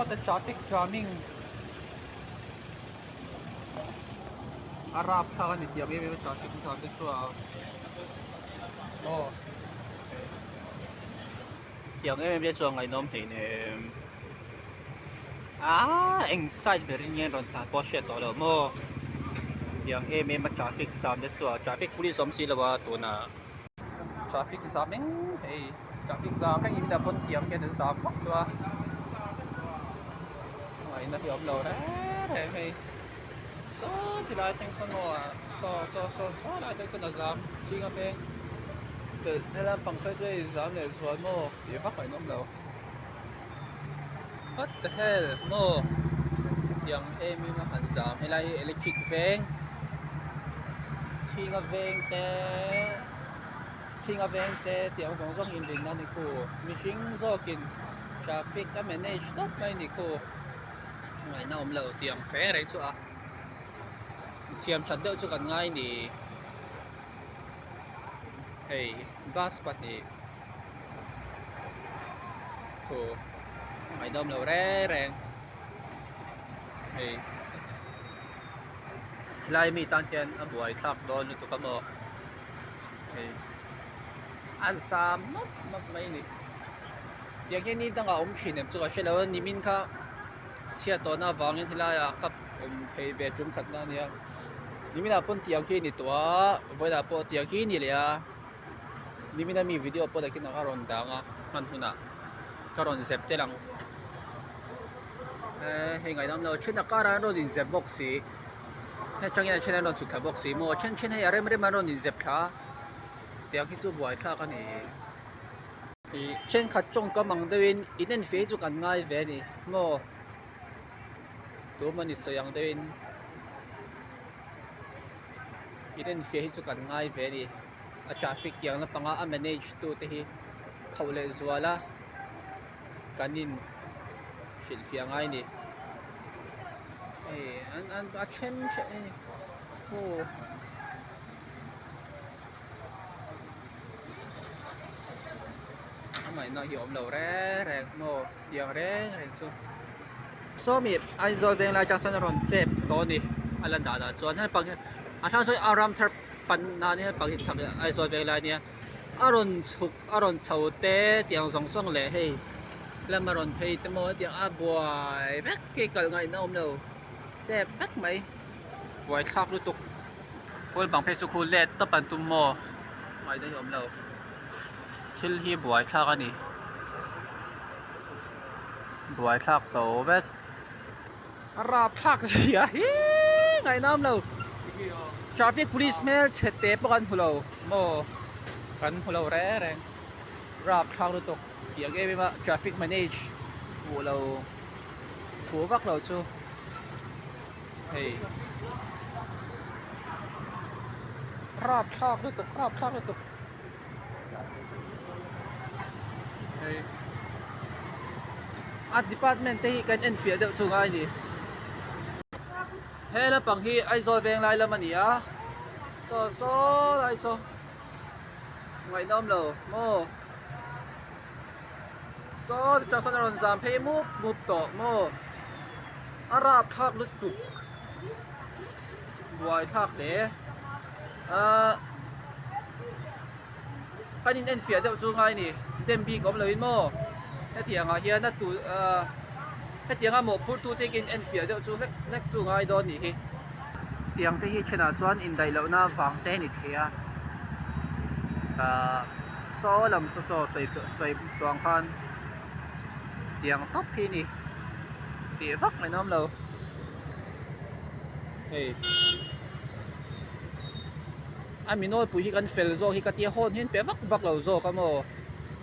what the traffic jamming Arab thang ni tiang em traffic sa te chua oh tiang em le chuang ngai nom thei ne inside the ring ron ta po she to lo mo tiang em traffic sam te chua traffic police som si lawa to na traffic jamming hey traffic jam cái im da pon tiang ke den sam mok to ngai na hiom lo đấy hey so thì lại thành sao mà so lại thành sao giảm chi ngắm bên từ đây là bằng cái dây giảm để xuống mô thì phát phải nông đầu what the hell mô tiếng em mà hẳn giảm hay là electric van chi ngắm bên té tiếng cũng rất yên bình nên cô mình do kinh traffic đã manage tốt mấy nè cô ngày nào cũng lâu tiếng bé đấy chứ xem chặt đỡ cho gần ngay thì hey bus bắt thì cô mày đông lâu rè rèn hey lại mi tan chen ở buổi tháp đón tụi các mò hey ăn sam mất mấy nè tiếng cái này đang ở ông chuyện em cho cái là ni min kha xe to na vang lên thì là cấp ông thấy về trung thật na nè ni mina pon tiang ki ni tua voi la po tiang ki ni le a ni mina mi video po da ki na karon da nga man huna karon zep te lang he ngai dam lo chen na kara ro din zep box si he chang ya chen ro chu tha box si mo chen he rem rem ro din zep tha tiang ki chu buai tha ka ni chen khat chong ka mang dewin inen fe chu kan ngai ve ni mo tu man ni sayang dewin iden fe hi chu kan ngai ve ni a traffic yang na panga a manage tu te hi khawle zwala kanin shil fia ngai ni an a chen che ho amai na hi om lo re mo yang re chu so mi ai zo veng la chang san ron chep to ni alan da da chuan han pang thang soi aram thar pan na ni pang chak ai zo veng la ni aron chau te tiang song song le hei lamaron phei te mo tiang a buai vek ke kal ngai na om lo sep vek mai buai thak lu tuk pol bang phei su khu le to pan tum mo mai dai om lo thil hi buai thak ani buai thak so vek arap thak sia hi ngai nam lo traffic police mel chete pakan hulo mo kan hulo re rap thak lu tuk tiang em ma traffic manage hulo thu vak lo chu hey rap thak lu tuk hey at department te hi kan enfield deuh chu ngai ni he la pang hi ai zo veng lai lam ani a so lai so ngai nom lo mo so ta san ron zam phei mup to mo arap thak lu tuk buai thak de kanin enfield deuh chu ngai ni dem bi kom lo in mo he tiang a hian na tu he tiang a mo phur tu te kin enfield deuh chu lek chu ngai don ni hi tiang te hi chena chuan in dai lo na wang te ni thea so lam so sei tuang khan tiang top hi ni ti vak mai nam lo hey aminol pu hi kan fel zo hi ka ti hon hin pe vak lo zo ka mo